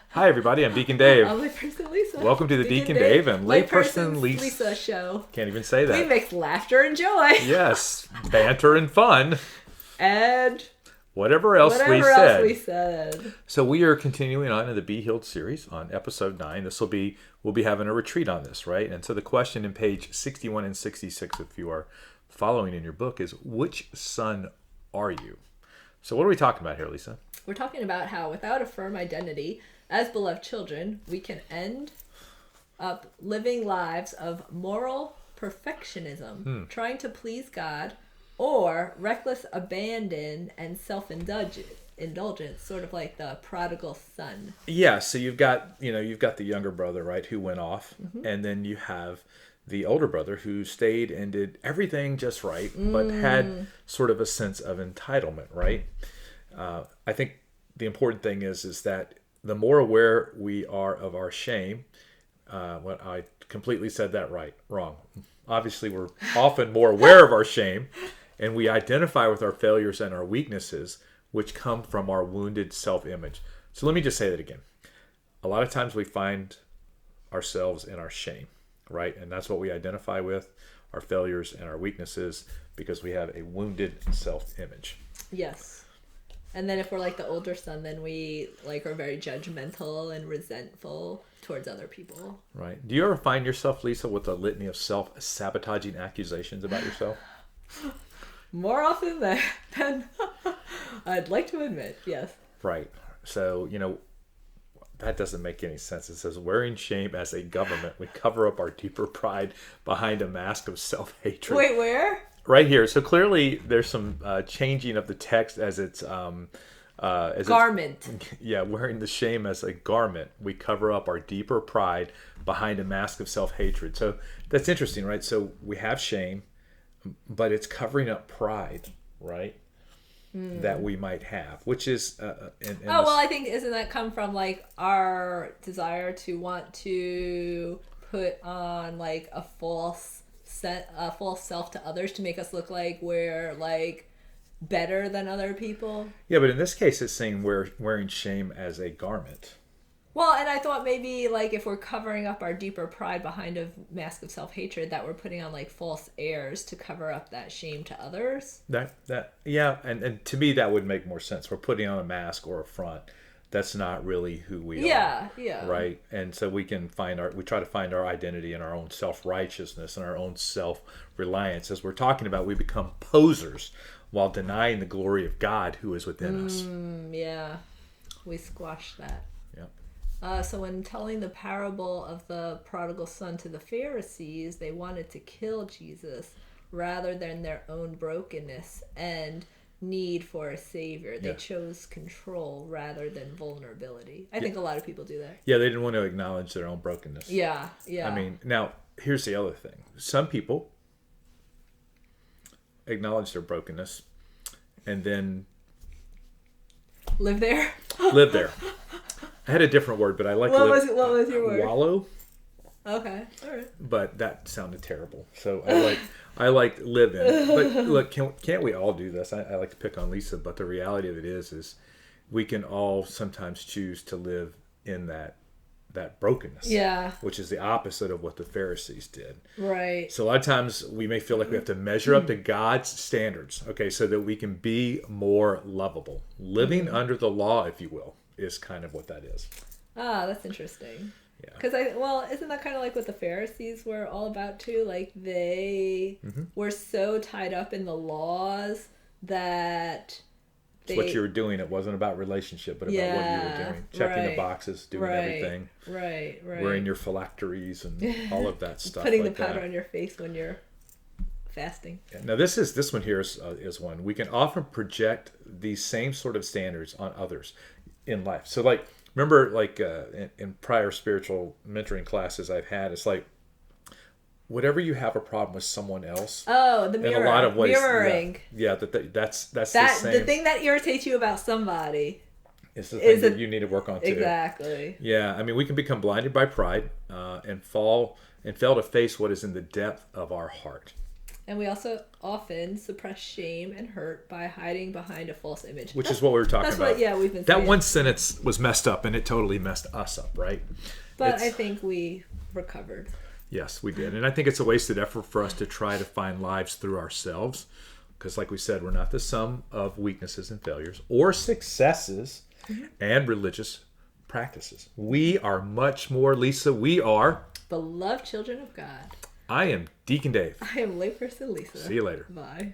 Hi, everybody. I'm Deacon Dave. I'm layperson Lisa. Welcome to the Deacon Dave and Layperson Lisa show. Can't even say We that. mix laughter and joy. Yes, banter and fun. And Whatever else we said. So we are continuing on in the Be Healed series on episode 9. We'll be having a retreat on this, right? And so the question in page 61 and 66, if you are following in your book, is which son are you? So what are we talking about here, Lisa? We're talking about how without a firm identity, as beloved children, we can end up living lives of moral perfectionism, trying to please God, or reckless abandon and self-indulgence, sort of like the prodigal son. Yeah, so you've got the younger brother, right, who went off, and then you have the older brother who stayed and did everything just right, but had sort of a sense of entitlement, right? I think the important thing is that the more aware we are of our shame, I completely said that wrong. Obviously, we're often more aware of our shame, and we identify with our failures and our weaknesses, which come from our wounded self-image. So let me just say that again. A lot of times we find ourselves in our shame, right? And that's what we identify with, our failures and our weaknesses, because we have a wounded self-image. Yes. And then if we're like the older son, then we are very judgmental and resentful towards other people. Right. Do you ever find yourself, Lisa, with a litany of self-sabotaging accusations about yourself? More often than I'd like to admit, yes. Right. So, that doesn't make any sense. It says, wearing shame as a government, we cover up our deeper pride behind a mask of self-hatred. Wait, where? Right here. So clearly there's some changing of the text as it's... garment. Wearing the shame as a garment. We cover up our deeper pride behind a mask of self-hatred. So that's interesting, right? So we have shame, but it's covering up pride, right? That we might have, which is... I think, isn't that come from our desire to want to put on a false self to others to make us look like we're better than other people? Yeah, but in this case it's saying wearing shame as a garment. Well, and I thought maybe if we're covering up our deeper pride behind a mask of self-hatred, that we're putting on false airs to cover up that shame to others. And to me that would make more sense. We're putting on a mask or a front. That's not really who we are. Yeah. Right? And so we try to find our identity in our own self-righteousness and our own self-reliance. As we're talking about, we become posers while denying the glory of God who is within us. Yeah. We squash that. Yeah. So when telling the parable of the prodigal son to the Pharisees, they wanted to kill Jesus rather than their own brokenness and need for a savior. They chose control rather than vulnerability. I think a lot of people do that. Yeah, they didn't want to acknowledge their own brokenness. Yeah. I mean, now, here's the other thing. Some people acknowledge their brokenness and then... Live there? Live there. I had a different word, but I like... What was your word? Wallow. Okay, all right. But that sounded terrible. So I like live in. But look, can't we all do this? I like to pick on Lisa, but the reality of it is we can all sometimes choose to live in that brokenness. Yeah. Which is the opposite of what the Pharisees did. Right. So a lot of times we may feel like we have to measure up to God's standards, okay, so that we can be more lovable. Living under the law, if you will, is kind of what that is. Ah, that's interesting. Yeah. Because isn't that kind of like what the Pharisees were all about too? They were so tied up in the laws that it's what you were doing. It wasn't about relationship, but about what you were doing. Checking the boxes, doing everything. Right. Wearing your phylacteries and all of that stuff. Putting the powder on your face when you're fasting. Yeah. Now this one here is one. We can often project these same sort of standards on others in life. So remember, in prior spiritual mentoring classes I've had, it's whatever you have a problem with someone else. Oh, the mirror. In a lot of ways, mirroring. Yeah, that's the same. The thing that irritates you about somebody is the thing that you need to work on too. Exactly. Yeah, I mean, we can become blinded by pride and fail to face what is in the depth of our heart. And we also often suppress shame and hurt by hiding behind a false image. Which is what we were talking That's about. what, yeah, we've been That saying. one sentence was messed up, and it totally messed us up, right? But It's- I think we recovered. Yes, we did. And I think it's a wasted effort for us to try to find lives through ourselves. Because, like we said, we're not the sum of weaknesses and failures or successes and religious practices. We are much more, Lisa. We are. Beloved children of God. I am Deacon Dave. I am layperson Lisa. See you later. Bye.